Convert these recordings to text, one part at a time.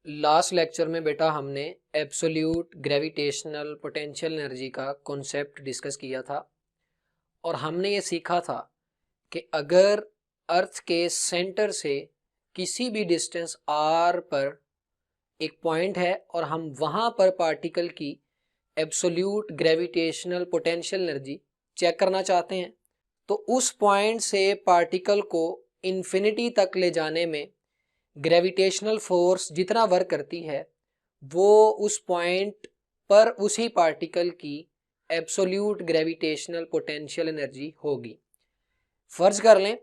Last lecture में बेटा हमने एब्सोल्यूट ग्रेविटेशनल पोटेंशियल एनर्जी का कॉन्सेप्ट डिस्कस किया था और हमने ये सीखा था कि अगर अर्थ के सेंटर से किसी भी डिस्टेंस r पर एक पॉइंट है और हम वहाँ पर पार्टिकल की absolute gravitational potential energy check करना चाहते हैं तो उस पॉइंट से पार्टिकल को इन्फिनिटी तक ले जाने में ग्रेविटेशनल फोर्स जितना वर्क करती है वो उस पॉइंट पर उसी पार्टिकल की एब्सोल्यूट ग्रेविटेशनल पोटेंशियल एनर्जी होगी। फर्ज कर लें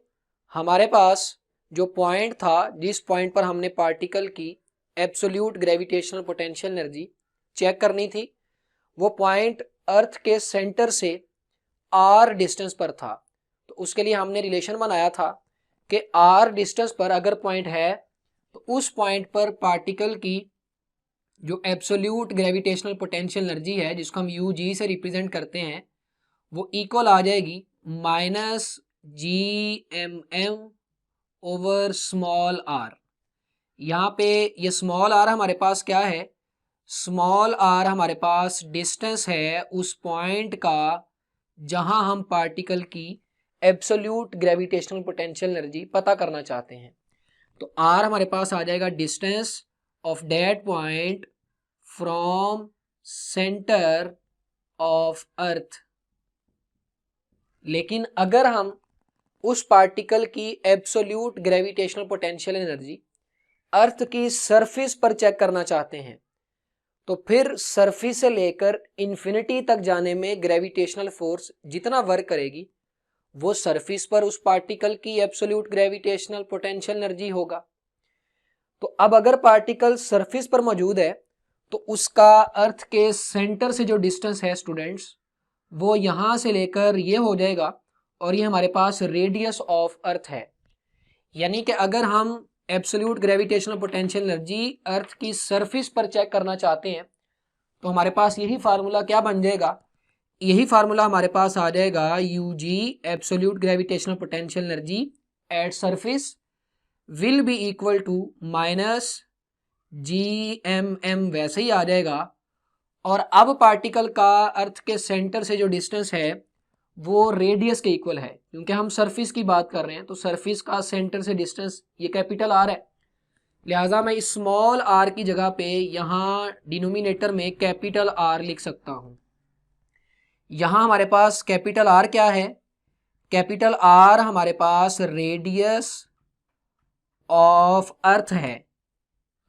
हमारे पास जो पॉइंट था जिस पॉइंट पर हमने पार्टिकल की absolute gravitational potential energy check करनी थी, वो पॉइंट अर्थ के सेंटर से r डिस्टेंस पर था। तो उसके लिए हमने रिलेशन बनाया था कि r डिस्टेंस पर अगर पॉइंट है तो उस पॉइंट पर पार्टिकल की जो एब्सोल्यूट ग्रेविटेशनल पोटेंशियल एनर्जी है जिसको हम UG से रिप्रेजेंट करते हैं वो इक्वल आ जाएगी -GMM ओवर स्मॉल r। यहाँ पे ये स्मॉल r हमारे पास क्या है, स्मॉल r हमारे पास डिस्टेंस है उस पॉइंट का जहां हम पार्टिकल की एब्सोल्यूट ग्रेविटेशनल पोटेंशियल एनर्जी पता करना चाहते हैं। तो r हमारे पास आ जाएगा distance of that point from centre of earth. लेकिन अगर हम उस पार्टिकल की एब्सोल्यूट ग्रेविटेशनल पोटेंशियल एनर्जी अर्थ की सरफेस पर चेक करना चाहते हैं तो फिर सरफेस से लेकर इन्फिनिटी तक जाने में ग्रेविटेशनल फोर्स जितना वर्क करेगी वो सरफेस पर उस पार्टिकल की एब्सोल्यूट ग्रेविटेशनल पोटेंशियल एनर्जी होगा। तो अब अगर पार्टिकल सरफेस पर मौजूद है तो उसका अर्थ के सेंटर से जो डिस्टेंस है स्टूडेंट्स वो यहां से लेकर ये हो जाएगा और ये हमारे पास रेडियस ऑफ अर्थ है। यानी कि अगर हम एब्सोल्यूट ग्रेविटेशनल पोटेंशियल एनर्जी अर्थ की सरफेस पर चेक करना चाहते हैं तो हमारे पास यही फार्मूला क्या बन जाएगा, यही फार्मूला हमारे पास आ जाएगा UG absolute gravitational potential energy at surface will be equal to -GMM वैसे ही आ जाएगा। और अब पार्टिकल का अर्थ के सेंटर से जो डिस्टेंस है वो रेडियस के इक्वल है क्योंकि हम सरफेस की बात कर रहे हैं तो सरफेस का सेंटर से डिस्टेंस ये कैपिटल R है, लिहाजा मैं इस स्मॉल r की जगह पे यहाँ डिनोमिनेटर में कैपिटल R लिख सकता हूँ। यहाँ हमारे पास कैपिटल R क्या है, कैपिटल R हमारे पास रेडियस ऑफ अर्थ है,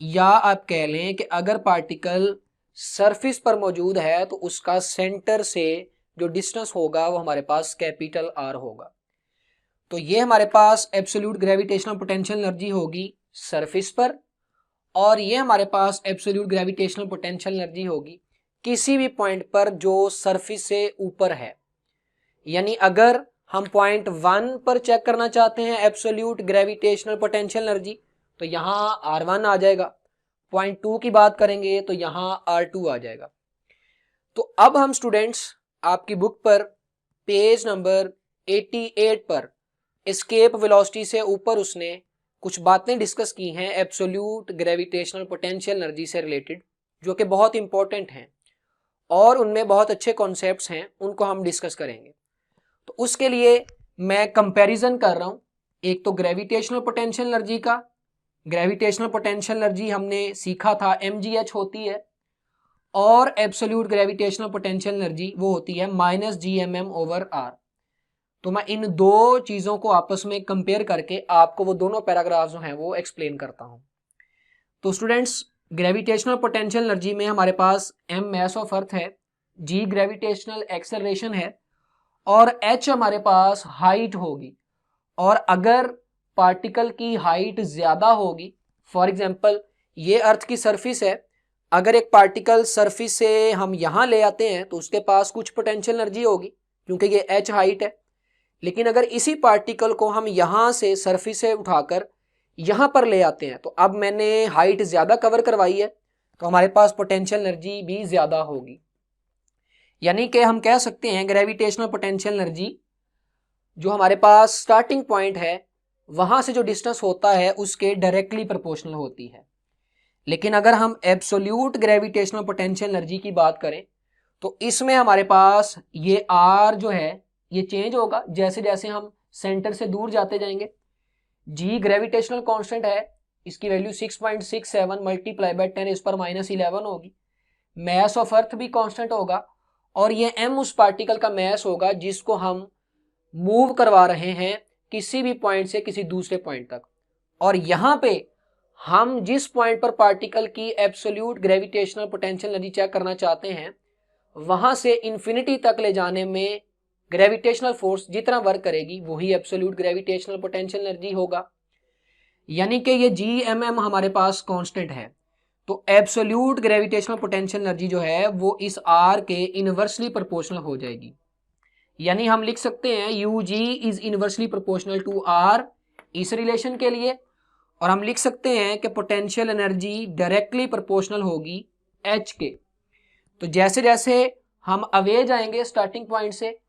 या आप कह लें कि अगर पार्टिकल सरफेस पर मौजूद है तो उसका सेंटर से जो डिस्टेंस होगा वो हमारे पास कैपिटल R होगा। तो ये हमारे पास एब्सोल्यूट ग्रेविटेशनल पोटेंशियल एनर्जी होगी सरफेस पर और ये हमारे पास एब्सोल्यूट ग्रेविटेशनल पोटेंशियल एनर्जी होगी किसी भी पॉइंट पर जो सरफेस से ऊपर है। यानी अगर हम पॉइंट 1 पर चेक करना चाहते हैं एब्सोल्यूट ग्रेविटेशनल पोटेंशियल एनर्जी तो यहाँ R1 आ जाएगा, पॉइंट 2 की बात करेंगे तो यहाँ R2 आ जाएगा। तो अब हम स्टूडेंट्स आपकी बुक पर पेज नंबर 88 पर एस्केप वेलोसिटी से ऊपर उसने कुछ बातें डिस्कस की हैं एब्सोल्यूट ग्रेविटेशनल पोटेंशियल एनर्जी से रिलेटेड जो कि बहुत इंपॉर्टेंट हैं और उनमें बहुत अच्छे कॉन्सेप्ट्स हैं, उनको हम डिस्कस करेंगे। तो उसके लिए मैं कंपैरिजन कर रहा हूं, एक तो ग्रेविटेशनल पोटेंशियल एनर्जी का, ग्रेविटेशनल पोटेंशियल एनर्जी हमने सीखा था mgh होती है और एब्सोल्यूट ग्रेविटेशनल पोटेंशियल एनर्जी वो होती है -GMM ओवर r। तो मैं इन दो चीजों को आपस में कंपेयर करके आपको वो दोनों पैराग्राफ जो हैं वो एक्सप्लेन करता हूं। तो स्टूडेंट्स ग्रेविटेशनल पोटेंशियल एनर्जी में हमारे पास m मास ऑफ अर्थ है, g ग्रेविटेशनल एक्सेलरेशन है और h हमारे पास हाइट होगी। और अगर पार्टिकल की हाइट ज्यादा होगी, फॉर एग्जांपल ये अर्थ की सरफेस है, अगर एक पार्टिकल सरफेस से हम यहां ले आते हैं तो उसके पास कुछ पोटेंशियल एनर्जी होगी क्योंकि ये h हाइट है। लेकिन अगर इसी पार्टिकल को हम यहां से सरफेस से उठाकर यहां पर ले आते हैं तो अब मैंने हाइट ज्यादा कवर करवाई है तो हमारे पास पोटेंशियल एनर्जी भी ज्यादा होगी। यानी कि हम कह सकते हैं ग्रेविटेशनल पोटेंशियल एनर्जी जो हमारे पास स्टार्टिंग पॉइंट है वहां से जो डिस्टेंस होता है उसके डायरेक्टली प्रोपोर्शनल होती है। लेकिन अगर हम एब्सोल्यूट ग्रेविटेशनल पोटेंशियल एनर्जी की बात करें तो इसमें हमारे पास ये आर जो है ये चेंज होगा जैसे जैसे हम सेंटर से दूर जाते जाएंगे। जी ग्रेविटेशनल कांस्टेंट है, इसकी वैल्यू 6.67 मल्टीप्लाई बाय 10⁻11 होगी। मैस ऑफ अर्थ भी कांस्टेंट होगा और ये m उस पार्टिकल का मैस होगा जिसको हम मूव करवा रहे हैं किसी भी पॉइंट से किसी दूसरे पॉइंट तक। और यहां पे हम जिस पॉइंट पर पार्टिकल की absolute gravitational potential energy check करना चाहते हैं वहां से इंफिनिटी तक ले जाने में ग्रेविटेशनल फोर्स जितना वर्क करेगी वही एब्सोल्यूट ग्रेविटेशनल पोटेंशियल एनर्जी होगा। यानी कि ये GMM हमारे पास कांस्टेंट है, तो एब्सोल्यूट ग्रेविटेशनल पोटेंशियल एनर्जी जो है वो इस R के इनवर्सली प्रोपोर्शनल हो जाएगी। यानी हम लिख सकते हैं UG is inversely proportional to R इस रिलेशन के लिए, और हम लिख सकते हैं कि पोटेंशियल एनर्जी डायरेक्टली प्रोपोर्शनल होगी H के। तो जैसे जैसे हम अवे जाएंगे स्टार्टिंग पॉइंट से,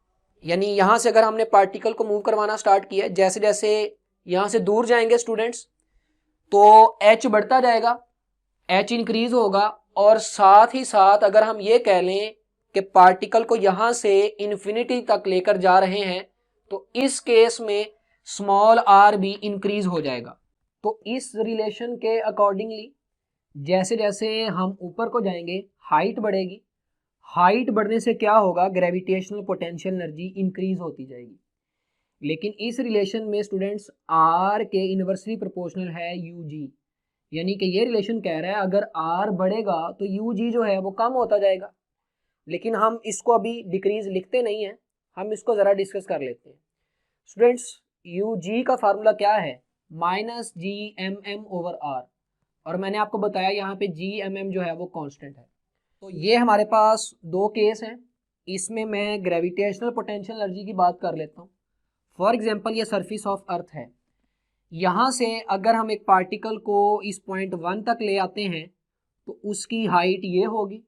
यानी यहां से अगर हमने पार्टिकल को मूव करवाना स्टार्ट किया, जैसे जैसे यहां से दूर जाएंगे स्टूडेंट्स तो H बढ़ता जाएगा, H इंक्रीज होगा, और साथ ही साथ अगर हम ये कह लें कि पार्टिकल को यहां से इन्फिनिटी तक लेकर जा रहे हैं तो इस केस में स्मॉल r भी इंक्रीज हो जाएगा। तो इस रिलेशन के अकॉर्डिंगली जैसे जैसे हम ऊपर को जाएंगे हाइट बढ़ेगी, हाइट बढ़ने से क्या होगा, ग्रेविटेशनल पोटेंशियल एनर्जी इंक्रीज होती जाएगी। लेकिन इस रिलेशन में स्टूडेंट्स R के इनवर्सली प्रोपोर्शनल है UG, यानी कि ये रिलेशन कह रहा है अगर R बढ़ेगा तो UG जो है वो कम होता जाएगा। लेकिन हम इसको अभी डिक्रीज लिखते नहीं हैं, हम इसको ज़रा डिस्कस कर लेते हैं। स्टूडेंट्स UG का फार्मूला क्या है, -GMM/R, और मैंने आपको बताया यहाँ पे GMM जो है वो कांस्टेंट है। तो ये हमारे पास दो केस हैं, इसमें मैं ग्रेविटेशनल पोटेंशियल एनर्जी की बात कर लेता हूँ। फॉर एग्जाम्पल ये सरफेस ऑफ अर्थ है, यहाँ से अगर हम एक पार्टिकल को इस पॉइंट 1 तक ले आते हैं तो उसकी हाइट ये होगी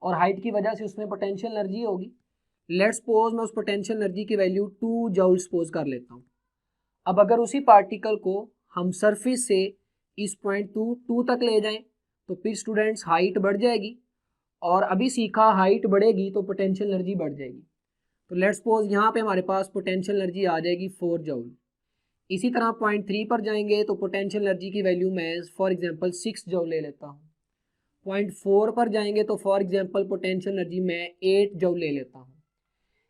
और हाइट की वजह से उसमें पोटेंशियल एनर्जी होगी। लेट्स सपोज मैं उस पोटेंशियल एनर्जी की वैल्यू 2 जूल सपोज कर लेता हूँ। अब अगर उसी पार्टिकल को हम सरफेस से इस पॉइंट 2 तक ले जाएं तो फिर स्टूडेंट्स हाइट बढ़ जाएगी, और अभी सीखा हाइट बढ़ेगी तो पोटेंशियल एनर्जी बढ़ जाएगी। तो लेट्स सपोज यहाँ पे हमारे पास पोटेंशियल एनर्जी आ जाएगी 4 जूल। इसी तरह पॉइंट 3 पर जाएंगे तो पोटेंशियल एनर्जी की वैल्यू मैं फॉर एग्जांपल 6 जूल ले लेता हूँ। पॉइंट 4 पर जाएंगे तो फॉर एग्जांपल पोटेंशियल एनर्जी मैं 8 जूल ले लेता हूँ।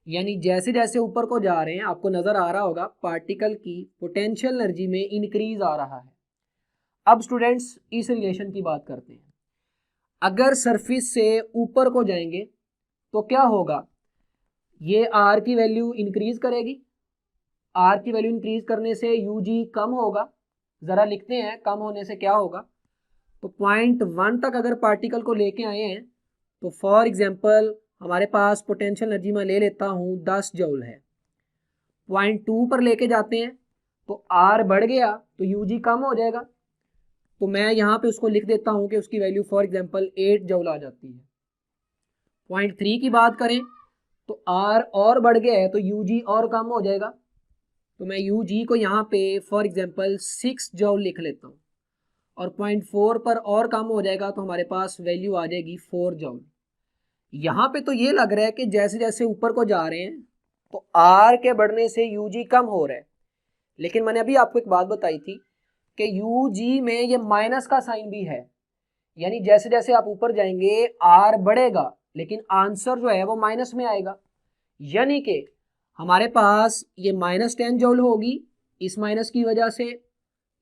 यानी जैसे जैसे ऊपर को जा रहे हैं आपको नज़र आ रहा होगा पार्टिकल की पोटेंशियल एनर्जी में इंक्रीज आ रहा है। अब स्टूडेंट्स इस रिलेशन की बात करते हैं। अगर सरफेस से ऊपर को जाएंगे तो क्या होगा, ये R की वैल्यू इंक्रीज करेगी, R की वैल्यू इंक्रीज करने से UG कम होगा। ज़रा लिखते हैं कम होने से क्या होगा। तो पॉइंट 1 तक अगर पार्टिकल को लेके आए हैं तो फॉर एग्जांपल हमारे पास पोटेंशियल एनर्जी मैं ले लेता हूँ 10 जूल है। पॉइंट 2 पर लेके जाते हैं तो R बढ़ गया तो UG कम हो जाएगा। तो मैं यहाँ पे उसको लिख देता हूँ कि उसकी वैल्यू फॉर एग्जांपल 8 जूल आ जाती है। पॉइंट 3 की बात करें तो R और बढ़ गया है तो UG और कम हो जाएगा। तो मैं UG को यहाँ पे फॉर एग्जांपल 6 जूल लिख लेता हूँ, और पॉइंट 4 पर और कम हो जाएगा तो हमारे पास वैल्यू आ जाएगी 4 जूल। यहाँ पे तो ये लग रहा है कि जैसे जैसे ऊपर को जा रहे हैं तो R के बढ़ने से UG कम हो रहा है, लेकिन मैंने अभी आपको एक बात बताई थी कि UG में ये माइनस का साइन भी है। यानी जैसे जैसे आप ऊपर जाएंगे R बढ़ेगा लेकिन आंसर जो है वो माइनस में आएगा। यानी कि हमारे पास ये -10 जूल होगी, इस माइनस की वजह से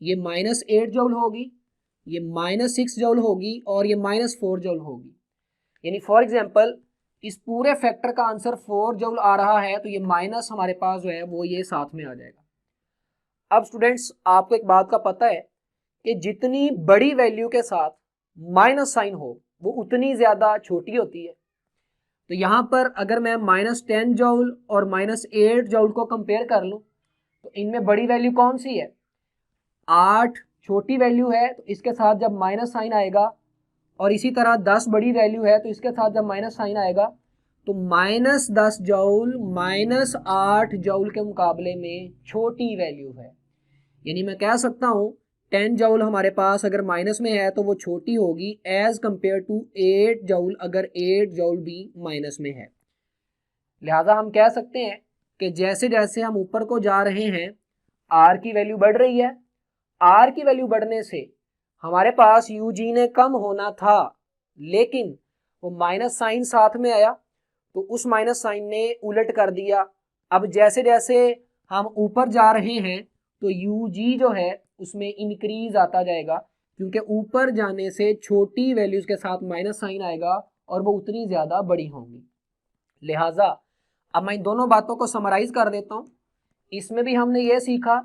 ये -8 जूल होगी, ये -6 जूल होगी और ये -4 जूल होगी। यानी फॉर एग्जांपल इस पूरे फैक्टर का आंसर 4 जूल आ रहा है तो ये माइनस हमारे पास जो है वो ये साथ में आ जाएगा। अब स्टूडेंट्स आपको एक बात का पता है कि जितनी बड़ी वैल्यू के साथ माइनस साइन हो वो उतनी ज़्यादा छोटी होती है। तो यहाँ पर अगर मैं -10 जूल और -8 जूल को कंपेयर कर लूँ तो इनमें बड़ी वैल्यू कौन सी है, 8 छोटी वैल्यू है तो इसके साथ जब माइनस साइन आएगा, और इसी तरह 10 बड़ी वैल्यू है तो इसके साथ जब माइनस साइन आएगा तो -10 जूल -8 जूल के मुकाबले में छोटी वैल्यू है। यानी मैं कह सकता हूँ 10 जूल हमारे पास अगर माइनस में है तो वो छोटी होगी एज कंपेयर टू 8 जूल अगर 8 जूल भी माइनस में है। लिहाजा हम कह सकते हैं कि जैसे जैसे हम ऊपर को जा रहे हैं आर की वैल्यू बढ़ रही है। आर की वैल्यू बढ़ने से हमारे पास यूजी ने कम होना था, लेकिन वो माइनस साइन साथ में आया तो उस माइनस साइन ने उलट कर दिया। अब जैसे जैसे हम ऊपर जा रहे हैं तो यूजी जो है उसमें इंक्रीज आता जाएगा, क्योंकि ऊपर जाने से छोटी वैल्यूज के साथ माइनस साइन आएगा और वो उतनी ज्यादा बड़ी होंगी। लिहाजा अब मैं इन दोनों बातों को समराइज कर देता हूं। इसमें भी हमने ये सीखा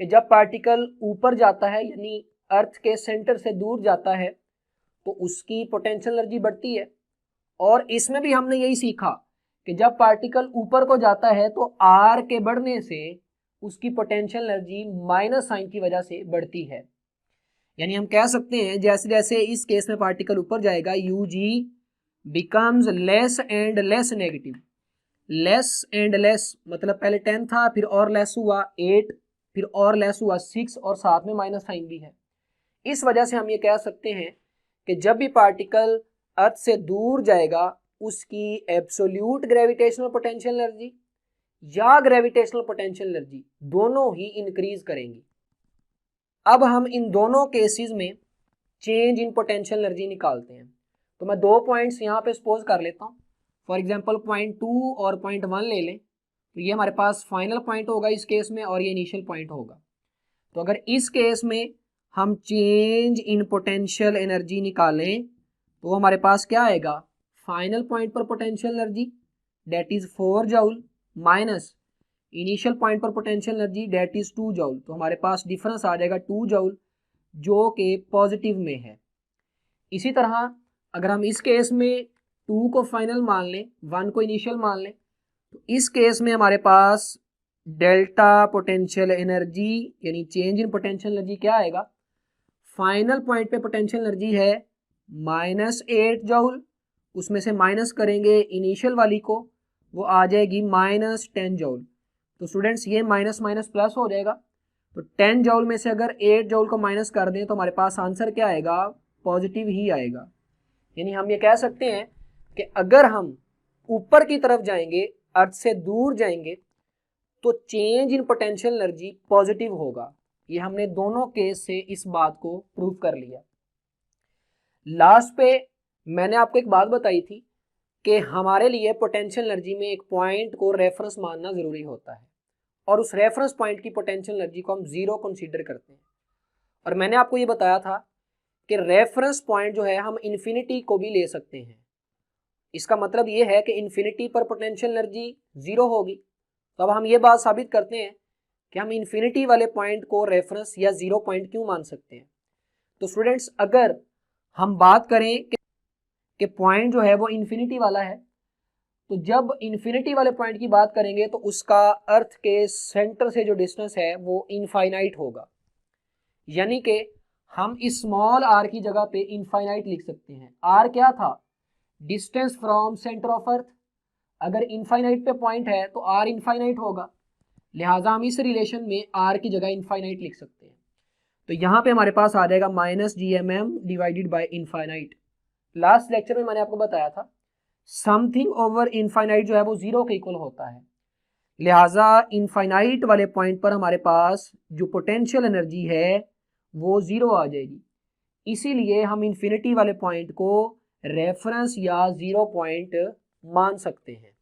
कि जब पार्टिकल ऊपर जाता है यानी अर्थ के सेंटर से दूर जाता है तो उसकी पोटेंशियल एनर्जी बढ़ती है, और इसमें भी हमने यही सीखा कि जब पार्टिकल ऊपर को जाता है तो आर के बढ़ने से उसकी पोटेंशियल एनर्जी माइनस साइन की वजह से बढ़ती है। यानी हम कह सकते हैं जैसे जैसे इस केस में पार्टिकल ऊपर जाएगा UG becomes less and less negative. Less and less मतलब पहले 10 था, फिर और लेस हुआ 8, फिर और लेस हुआ 6 और साथ में माइनस साइन भी है। इस वजह से हम ये कह सकते हैं कि जब भी पार्टिकल अर्थ से दूर जाएगा उसकी एब्सोल्यूट ग्रेविटेशनल पोटेंशियल एनर्जी या ग्रेविटेशनल पोटेंशियल एनर्जी दोनों ही इंक्रीज करेंगी। अब हम इन दोनों केसेस में चेंज इन पोटेंशियल एनर्जी निकालते हैं। तो मैं 2 पॉइंट्स यहाँ पे सपोज कर लेता हूँ। फॉर एग्जांपल पॉइंट 2 और पॉइंट 1 ले लें तो ये हमारे पास फाइनल पॉइंट होगा इस केस में और ये इनिशियल पॉइंट होगा। तो अगर इस केस में हम चेंज इन पोटेंशियल एनर्जी निकालें तो हमारे पास क्या आएगा, फाइनल पॉइंट पर potential energy that is 4 joule minus initial point पर potential energy that is 2 joule. तो हमारे पास डिफरेंस आ जाएगा 2 जूल जो कि पॉजिटिव में है। इसी तरह अगर हम इस केस में 2 को फाइनल मान लें 1 को इनिशियल मान लें तो इस केस में हमारे पास डेल्टा पोटेंशियल एनर्जी यानी चेंज इन पोटेंशियल एनर्जी क्या आएगा, फाइनल पॉइंट पे पोटेंशियल एनर्जी है -8 जूल, उसमें से माइनस करेंगे इनिशियल वाली को वो आ जाएगी -10 जूल। तो स्टूडेंट्स ये माइनस माइनस प्लस हो जाएगा। तो 10 जूल में से अगर 8 जूल को माइनस कर दें तो हमारे पास आंसर क्या आएगा, पॉजिटिव ही आएगा। यानी हम ये कह सकते हैं कि अगर हम ऊपर की तरफ जाएंगे अर्थ से दूर जाएंगे तो change in potential energy positive होगा। ये हमने दोनों केस से इस बात को प्रूव कर लिया। लास्ट पे मैंने आपको एक बात बताई थी कि हमारे लिए पोटेंशियल एनर्जी में एक पॉइंट को रेफरेंस मानना जरूरी होता है और उस रेफरेंस पॉइंट की पोटेंशियल एनर्जी को हम जीरो कंसीडर करते हैं। और मैंने आपको ये बताया था कि रेफरेंस पॉइंट जो है हम इन्फिनिटी को भी ले सकते हैं। इसका मतलब ये है कि इन्फिनिटी पर पोटेंशियल एनर्जी जीरो होगी। तो अब हम ये बात साबित करते हैं कि हम इन्फिनिटी वाले पॉइंट को रेफरेंस या जीरो पॉइंट क्यों मान सकते हैं। तो स्टूडेंट्स अगर हम बात करें कि पॉइंट जो है वो इन्फिनिटी वाला है तो जब इन्फिनिटी वाले पॉइंट की बात करेंगे तो उसका अर्थ के सेंटर से जो डिस्टेंस है वो इनफाइनाइट होगा। यानी कि हम इस स्मॉल आर की जगह पे इनफाइनाइट लिख सकते हैं। आर क्या था, distance from centre of earth. अगर इनफाइनाइट पे पॉइंट है तो आर इनफाइनाइट होगा, लिहाजा हम इस रिलेशन में आर की जगह इनफाइनाइट लिख सकते हैं। तो यहाँ पे हमारे पास आ जाएगा -gmm divided by infinite. Last lecture में मैंने आपको बताया था समथिंग ओवर इनफाइनाइट जो है वो जीरो के इक्वल होता है, लिहाजा इनफाइनाइट वाले पॉइंट पर हमारे पास जो पोटेंशियल एनर्जी है वो जीरो आ जाएगी। इसीलिए हम इन्फिनिटी वाले पॉइंट को रेफरेंस या जीरो पॉइंट मान सकते हैं।